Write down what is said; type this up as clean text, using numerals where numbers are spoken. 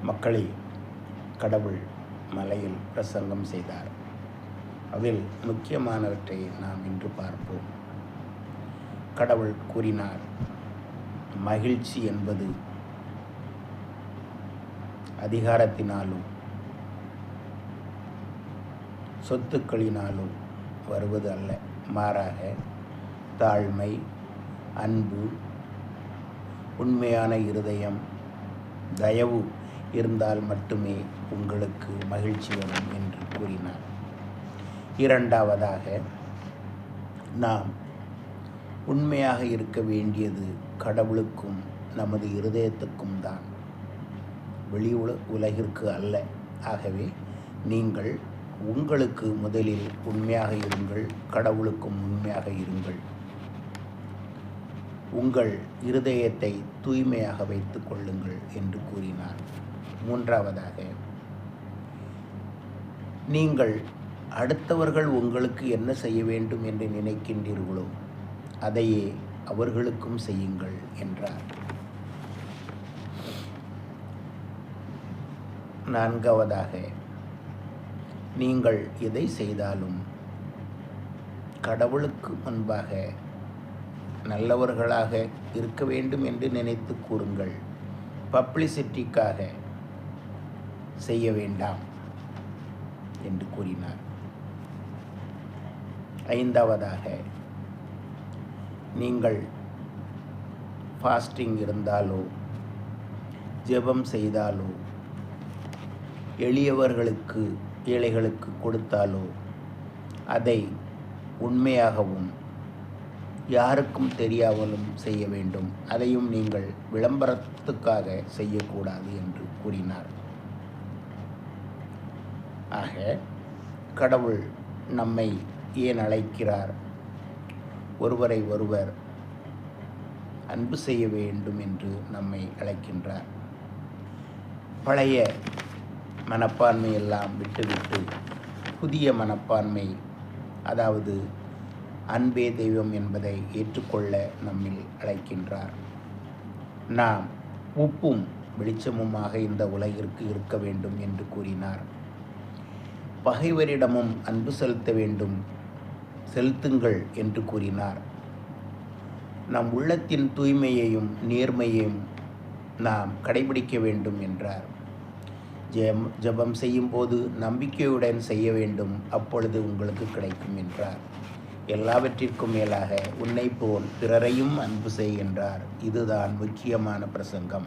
மக்களே, கடவுள் மலையில் பிரசங்கம் செய்தார். அதில் முக்கியமானவற்றை நாம் இன்று பார்ப்போம். கடவுள் கூறினார், மகிழ்ச்சி என்பது அதிகாரத்தினாலும் சொத்துக்களினாலும் வருவது அல்ல, மாறாக தாழ்மை, அன்பு, உண்மையான இருதயம், தயவு இருந்தால் மட்டுமே உங்களுக்கு மகிழ்ச்சி வரும் என்று கூறினார். இரண்டாவதாக, நாம் உண்மையாக இருக்க வேண்டியது கடவுளுக்கும் நமது இருதயத்துக்கும் தான், வெளி உலகிற்கு அல்ல. ஆகவே நீங்கள் உங்களுக்கு முதலில் உண்மையாக இருங்கள், கடவுளுக்கும் உண்மையாக இருங்கள். உங்கள் இருதயத்தை தூய்மையாக வைத்துக் கொள்ளுங்கள் என்று கூறினார். மூன்றாவதாக, நீங்கள் அடுத்தவர்கள் உங்களுக்கு என்ன செய்ய வேண்டும் என்று நினைக்கின்றீர்களோ அதையே அவர்களுக்கும் செய்யுங்கள் என்றார். நான்காவதாக, நீங்கள் எதை செய்தாலும் கடவுளுக்கு முன்பாக நல்லவர்களாக இருக்க வேண்டும் என்று நினைத்து கூறுங்கள். பப்ளிசிட்டிக்காக செய்ய வேண்டாம் என்று கூறினார். ஐந்தாவதாக, நீங்கள் ஃபாஸ்டிங் இருந்தாலோ ஜெபம் செய்தாலோ எளியவர்களுக்கு ஏழைகளுக்கு கொடுத்தாலோ அதை உண்மையாகவும் யாருக்கும் தெரியாமலும் செய்ய வேண்டும். அதையும் நீங்கள் விளம்பரத்துக்காக செய்யக்கூடாது என்று கூறினார். ஆக கடவுள் நம்மை ஏன் அழைக்கிறார்? ஒருவரை ஒருவர் அன்பு செய்ய வேண்டும் என்று நம்மை அழைக்கின்றார். பழைய மனப்பான்மையெல்லாம் விட்டுவிட்டு புதிய மனப்பான்மை, அதாவது அன்பே தெய்வம் என்பதை ஏற்றுக்கொள்ள நம்மில் அழைக்கின்றார். நாம் உப்பும் வெளிச்சமுமாக இந்த உலகிற்கு இருக்க வேண்டும் என்று கூறினார். பகைவரிடமும் அன்பு செலுத்த வேண்டும், செலுத்துங்கள் என்று கூறினார். நம் உள்ளத்தின் தூய்மையையும் நேர்மையையும் நாம் கடைபிடிக்க வேண்டும் என்றார். ஜெபம் செய்யும் போது நம்பிக்கையுடன் செய்ய வேண்டும், அப்பொழுது உங்களுக்கு கிடைக்கும் என்றார். எல்லாவற்றிற்கும் மேலாக உன்னை போல் பிறரையும் அன்பு செய் என்றார். இதுதான் முக்கியமான பிரசங்கம்.